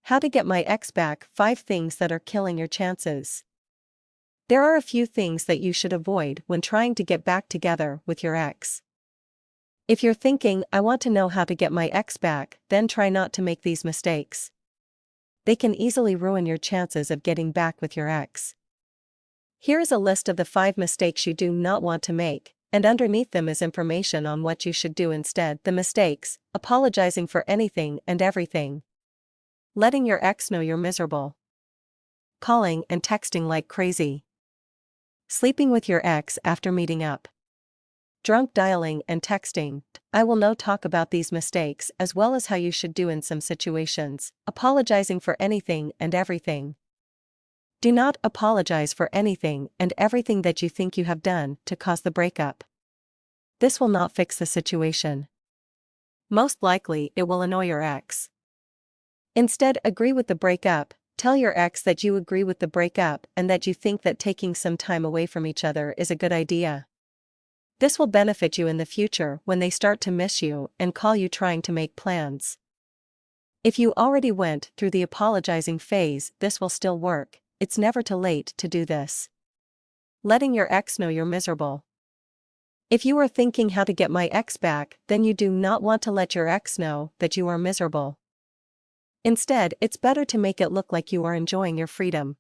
How to get my ex back: 5 things that are killing your chances. There are a few things that you should avoid when trying to get back together with your ex. If you're thinking, I want to know how to get my ex back, then try not to make these mistakes. They can easily ruin your chances of getting back with your ex. Here is a list of the 5 mistakes you do not want to make, and underneath them is information on what you should do instead. The mistakes: apologizing for anything and everything. Letting your ex know you're miserable. Calling and texting like crazy. Sleeping with your ex after meeting up. Drunk dialing and texting. I will now talk about these mistakes as well as how you should do in some situations. Apologizing for anything and everything. Do not apologize for anything and everything that you think you have done to cause the breakup. This will not fix the situation. Most likely, it will annoy your ex. Instead, agree with the breakup. Tell your ex that you agree with the breakup and that you think that taking some time away from each other is a good idea. This will benefit you in the future when they start to miss you and call you trying to make plans. If you already went through the apologizing phase, this will still work. It's never too late to do this. Letting your ex know you're miserable. If you are thinking how to get my ex back, then you do not want to let your ex know that you are miserable. Instead, it's better to make it look like you are enjoying your freedom.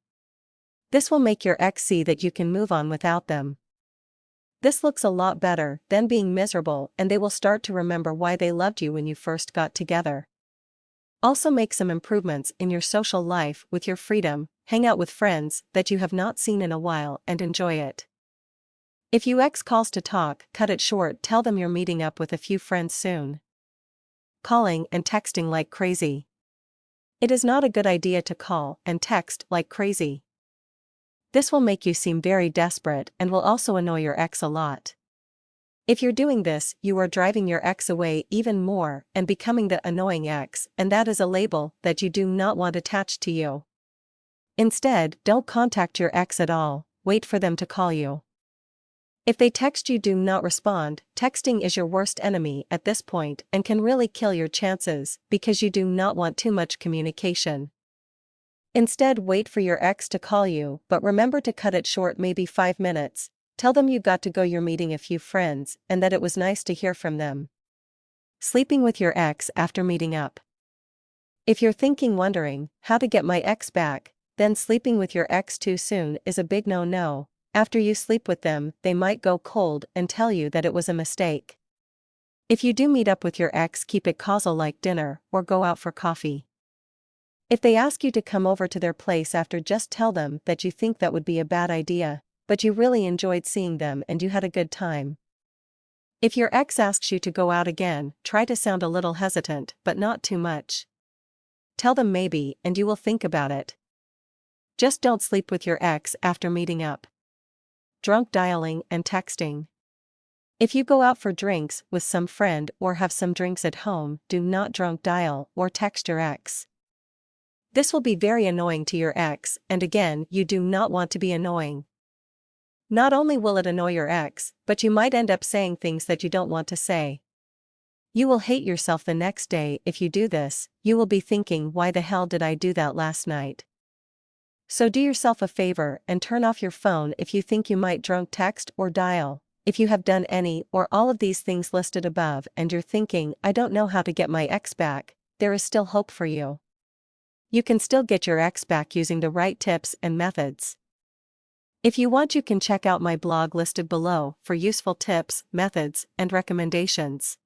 This will make your ex see that you can move on without them. This looks a lot better than being miserable, and they will start to remember why they loved you when you first got together. Also, make some improvements in your social life with your freedom. Hang out with friends that you have not seen in a while and enjoy it. If your ex calls to talk, cut it short. Tell them you're meeting up with a few friends soon. Calling and texting like crazy. It is not a good idea to call and text like crazy. This will make you seem very desperate and will also annoy your ex a lot. If you're doing this, you are driving your ex away even more and becoming the annoying ex, and that is a label that you do not want attached to you. Instead, don't contact your ex at all. Wait for them to call you. If they text you, do not respond. Texting is your worst enemy at this point and can really kill your chances because you do not want too much communication. Instead, wait for your ex to call you, but remember to cut it short, maybe 5 minutes. Tell them you got to go, you're meeting a few friends, and that it was nice to hear from them. Sleeping with your ex after meeting up. If you're wondering how to get my ex back, then sleeping with your ex too soon is a big no-no. After you sleep with them, they might go cold and tell you that it was a mistake. If you do meet up with your ex, keep it casual like dinner or go out for coffee. If they ask you to come over to their place after, just tell them that you think that would be a bad idea, but you really enjoyed seeing them and you had a good time. If your ex asks you to go out again, try to sound a little hesitant, but not too much. Tell them maybe, and you will think about it. Just don't sleep with your ex after meeting up. Drunk dialing and texting. If you go out for drinks with some friend or have some drinks at home, do not drunk dial or text your ex. This will be very annoying to your ex, and again, you do not want to be annoying. Not only will it annoy your ex, but you might end up saying things that you don't want to say. You will hate yourself the next day if you do this. You will be thinking, why the hell did I do that last night? So do yourself a favor and turn off your phone if you think you might drunk text or dial. If you have done any or all of these things listed above and you're thinking, I don't know how to get my ex back, there is still hope for you. You can still get your ex back using the right tips and methods. If you want, you can check out my blog listed below for useful tips, methods, and recommendations.